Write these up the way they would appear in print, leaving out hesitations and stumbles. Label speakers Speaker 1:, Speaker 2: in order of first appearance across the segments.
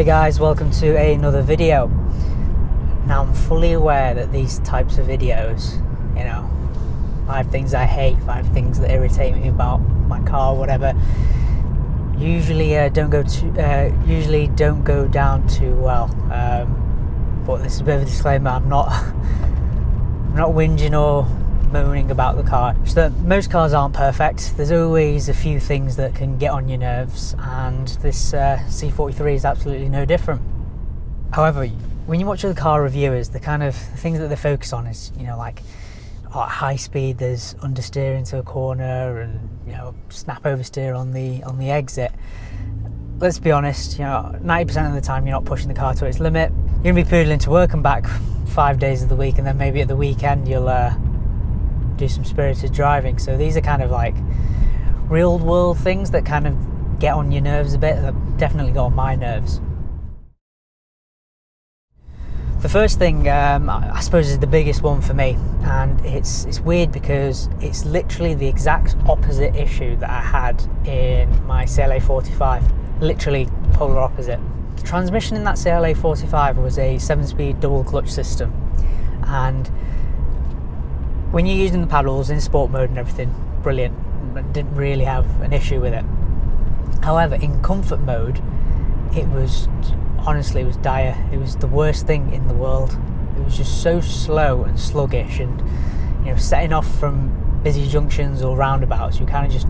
Speaker 1: guys, welcome to another video. Now I'm fully aware that these types of videos, 5 things I hate, 5 things that irritate me about my car, whatever, usually don't go down too well. But this is a bit of a disclaimer. I'm not whinging or moaning about the car. Just that most cars aren't perfect. There's always a few things that can get on your nerves, and this C43 is absolutely no different. However, when you watch other car reviewers, the things that they focus on is, like at high speed there's understeer into a corner and snap oversteer on the exit. Let's be honest, 90% of the time you're not pushing the car to its limit. You're gonna be poodling to work and back 5 days of the week, and then maybe at the weekend you'll do some spirited driving. So these are kind of like real world things that kind of get on your nerves a bit. That definitely got on my nerves. The first thing, I suppose, is the biggest one for me, and it's weird because it's literally the exact opposite issue that I had in my CLA 45. Literally polar opposite. The transmission in that CLA 45 was a 7-speed double clutch system, and when you're using the paddles in sport mode and everything, brilliant. Didn't really have an issue with it. However, in comfort mode, it was dire. It was the worst thing in the world. It was just so slow and sluggish, and setting off from busy junctions or roundabouts, you're kind of just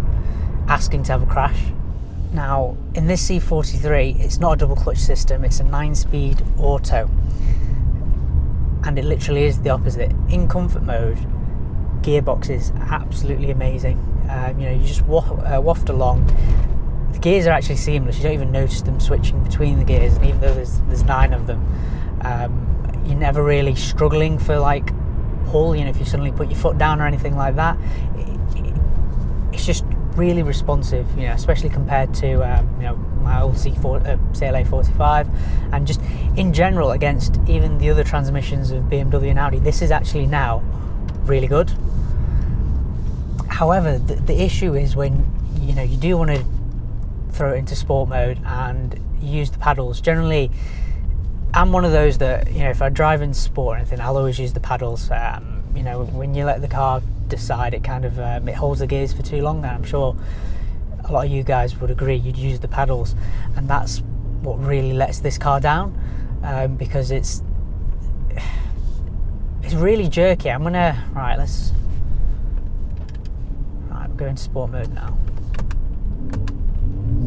Speaker 1: asking to have a crash. Now, in this C43, it's not a double clutch system, it's a 9-speed auto, and it literally is the opposite. In comfort mode, gearbox is absolutely amazing. You just waft along. The gears are actually seamless. You don't even notice them switching between the gears, and even though there's 9 of them, you're never really struggling for like pull. If you suddenly put your foot down or anything like that, it's just really responsive. Especially compared to my old CLA 45, and just in general against even the other transmissions of BMW and Audi. This is actually now really good. However, the issue is when you do want to throw it into sport mode and use the paddles. Generally, I'm one of those that if I drive in sport or anything, I'll always use the paddles. When you let the car decide, it kind of it holds the gears for too long, and I'm sure a lot of you guys would agree you'd use the paddles, and that's what really lets this car down, because it's really jerky. We're going to sport mode now.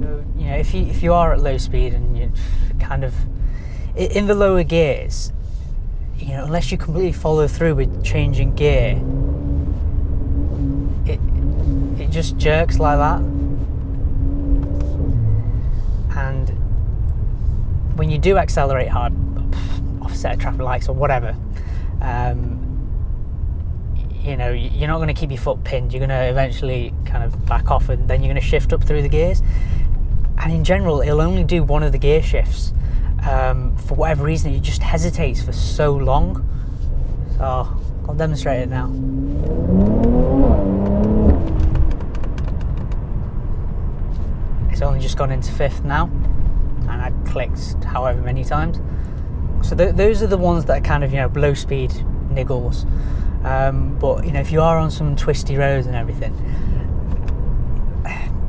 Speaker 1: So if you are at low speed and you're kind of in the lower gears, unless you completely follow through with changing gear, it just jerks like that. And when you do accelerate hard, offset of traffic lights or whatever, you're not going to keep your foot pinned. You're going to eventually kind of back off, and then you're going to shift up through the gears. And in general, it'll only do one of the gear shifts. For whatever reason, it just hesitates for so long. So I'll demonstrate it now. It's only just gone into 5th now, and I clicked however many times. So those are the ones that are kind of low speed niggles. But if you are on some twisty roads and everything,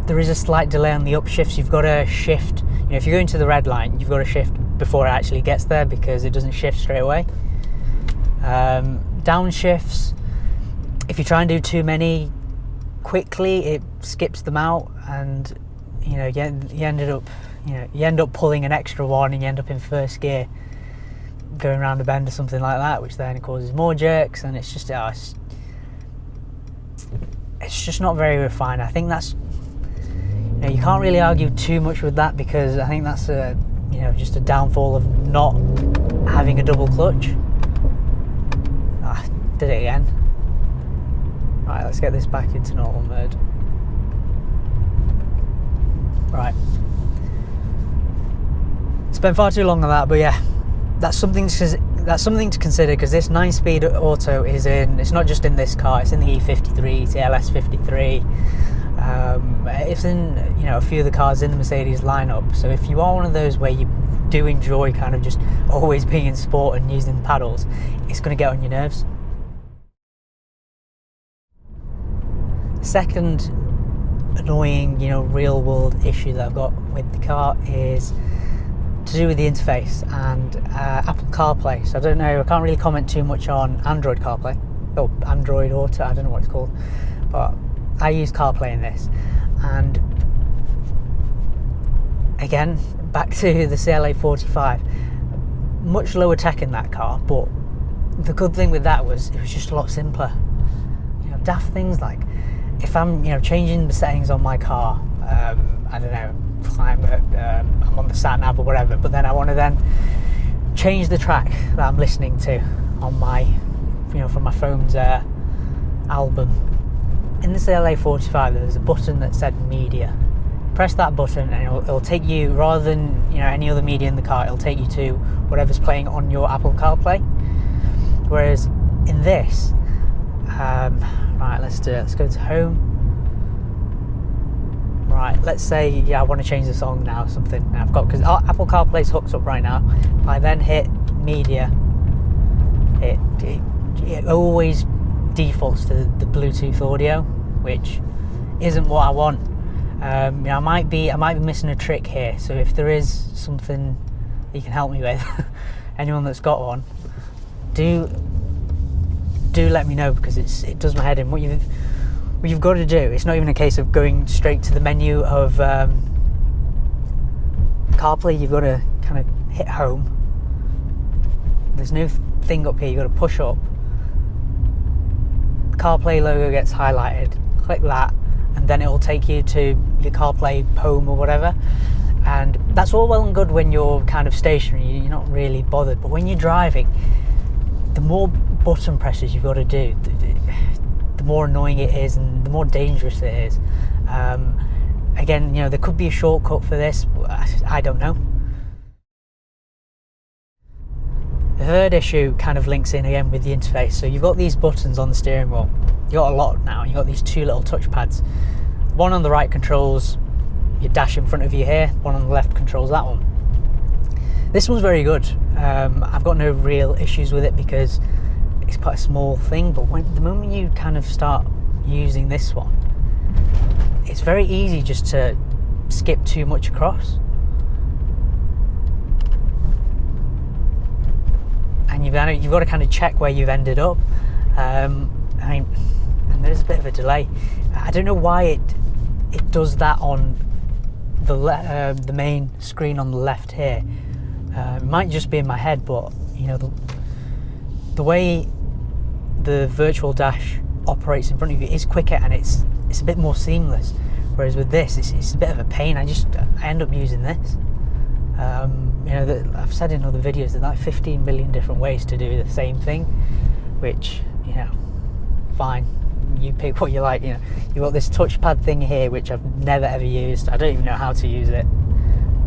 Speaker 1: there is a slight delay on the upshifts. You've got to shift. If you're going to the red line, you've got to shift before it actually gets there, because it doesn't shift straight away. Downshifts, if you try and do too many quickly, it skips them out, and you end up pulling an extra one, and you end up in 1st gear going around a bend or something like that, which then causes more jerks, and it's just it's just not very refined. I think that's you can't really argue too much with that, because I think that's just a downfall of not having a double clutch. Did it again. Right, let's get this back into normal mode. Right, spent far too long on that, but yeah, that's something to consider, because this 9-speed auto is it's not just in this car, it's in the E53, CLS 53, It's in, you know, a few of the cars in the Mercedes lineup. So if you are one of those where you do enjoy kind of just always being in sport and using the paddles, it's going to get on your nerves. Second annoying, you know, real world issue that I've got with the car is to do with the interface and Apple CarPlay. So I don't know, I can't really comment too much on Android CarPlay or Android Auto, I don't know what it's called, but I use CarPlay in this. And again, back to the CLA 45, much lower tech in that car, but the good thing with that was it was just a lot simpler. You know, daft things like if I'm, you know, changing the settings on my car, I don't know, climate, I'm on the sat nav or whatever, but then I want to then change the track that I'm listening to on my, you know, from my phone's album. In the CLA 45, there was a button that said media. Press that button and it'll take you, rather than, you know, any other media in the car, it'll take you to whatever's playing on your Apple CarPlay. Whereas in this, right, let's do it. Let's go to home. Right, let's say, yeah, I want to change the song now, something. Now I've got, because Apple CarPlay's hooked up right now. I then hit media. It always defaults to the Bluetooth audio, which isn't what I want. You know, I might be missing a trick here. So if there is something you can help me with, anyone that's got one, do let me know, because it does my head in. What you've got to do, it's not even a case of going straight to the menu of CarPlay. You've got to kind of hit home. There's no thing up here, you've got to push up. The CarPlay logo gets highlighted, click that, and then it will take you to your CarPlay home or whatever. And that's all well and good when you're kind of stationary, you're not really bothered. But when you're driving, the more button presses you've got to do, the more annoying it is and the more dangerous it is. Again, you know, there could be a shortcut for this, I don't know. The third issue kind of links in again with the interface. So you've got these buttons on the steering wheel. You've got a lot now. You've got these two little touch pads. One on the right controls your dash in front of you here. One on the left controls that one. This one's very good. I've got no real issues with it because it's quite a small thing, but the moment you kind of start using this one, it's very easy just to skip too much across. And you've got to kind of check where you've ended up. I mean, and there's a bit of a delay. I don't know why it does that on the main screen on the left here. It might just be in my head, but you know, the way the virtual dash operates in front of you is quicker and it's a bit more seamless. Whereas with this, it's a bit of a pain. I end up using this. You know, I've said in other videos that like 15 million different ways to do the same thing, which, you know, fine. You pick what you like. You know, you've got this touchpad thing here, which I've never ever used. I don't even know how to use it.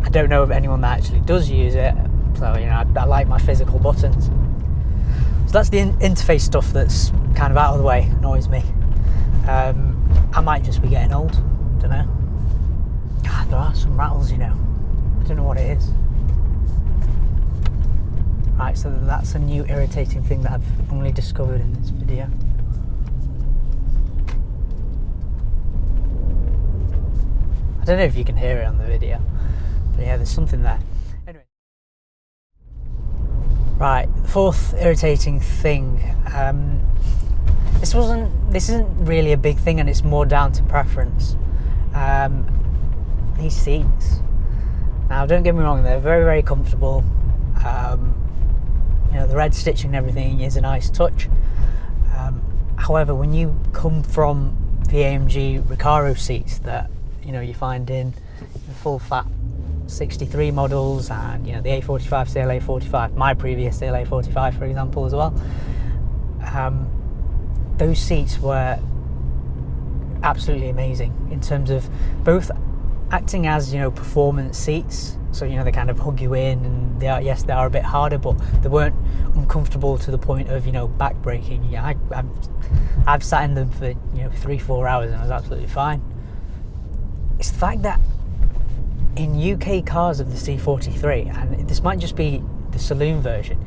Speaker 1: I don't know of anyone that actually does use it. So, you know, I like my physical buttons. So that's the interface stuff that's kind of out of the way, annoys me. I might just be getting old, don't know. God, there are some rattles, you know. I don't know what it is. Right, so that's a new irritating thing that I've only discovered in this video. I don't know if you can hear it on the video, but yeah, there's something there. Anyway. Right, the fourth irritating thing. This isn't really a big thing, and it's more down to preference. These seats. Now, don't get me wrong, they're very, very comfortable. You know, the red stitching and everything is a nice touch. However, when you come from the AMG Recaro seats that, you know, you find in the full fat 63 models, and, you know, the A45, CLA 45, my previous CLA 45, for example, as well. Those seats were absolutely amazing in terms of both acting as, you know, performance seats. So, you know, they kind of hug you in, and they are a bit harder, but they weren't uncomfortable to the point of, you know, back breaking. Yeah, I've sat in them for, you know, 3-4 hours and I was absolutely fine. it's the fact that in UK cars of the C43, and this might just be the saloon version,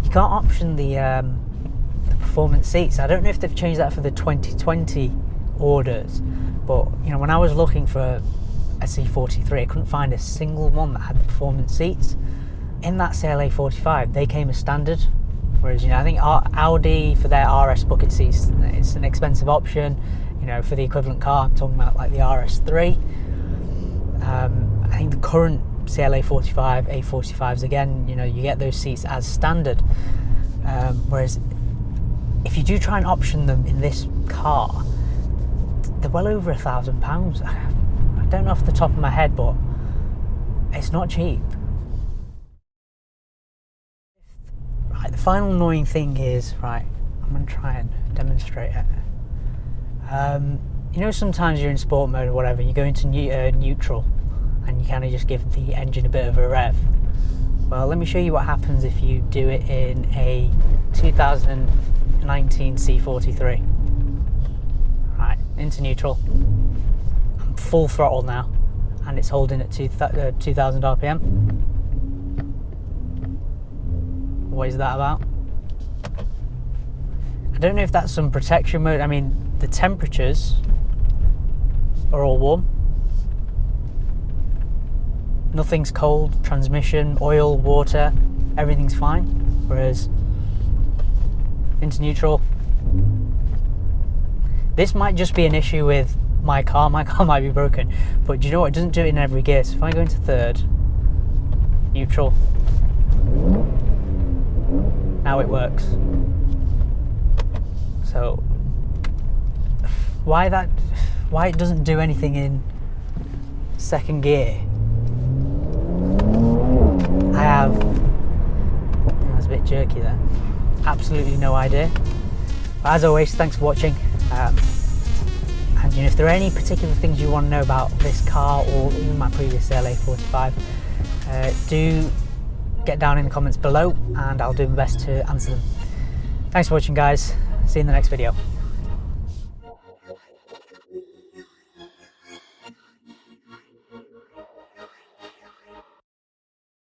Speaker 1: you can't option the performance seats. I don't know if they've changed that for the 2020 orders, but you know, when I was looking for a C43, I couldn't find a single one that had the performance seats. In that CLA 45, they came as standard, whereas, you know, I think Audi for their RS bucket seats, it's an expensive option. You know, for the equivalent car, I'm talking about like the RS3. I think the current CLA 45, A45s, again, you know, you get those seats as standard. Whereas if you do try and option them in this car, they're well over £1,000. I don't know off the top of my head, but it's not cheap. Right, the final annoying thing is, right, I'm going to try and demonstrate it. You know, sometimes you're in sport mode or whatever, you go into neutral and you kind of just give the engine a bit of a rev. Well, let me show you what happens if you do it in a 2019 C43. Right, into neutral. I'm full throttle now, and it's holding at 2000 RPM. What is that about? I don't know if that's some protection mode. I mean, the temperatures are all warm. Nothing's cold. Transmission, oil, water, everything's fine. Whereas into neutral, this might just be an issue with my car. My car might be broken, but do you know what? It doesn't do it in every gear. So if I go into third, neutral, now it works. So why it doesn't do anything in second gear, I have, that was a bit jerky there, absolutely no idea. But as always, thanks for watching, and you know, if there are any particular things you want to know about this car or even my previous CLA 45, do get down in the comments below and I'll do my best to answer them. Thanks for watching, guys. See you in the next video.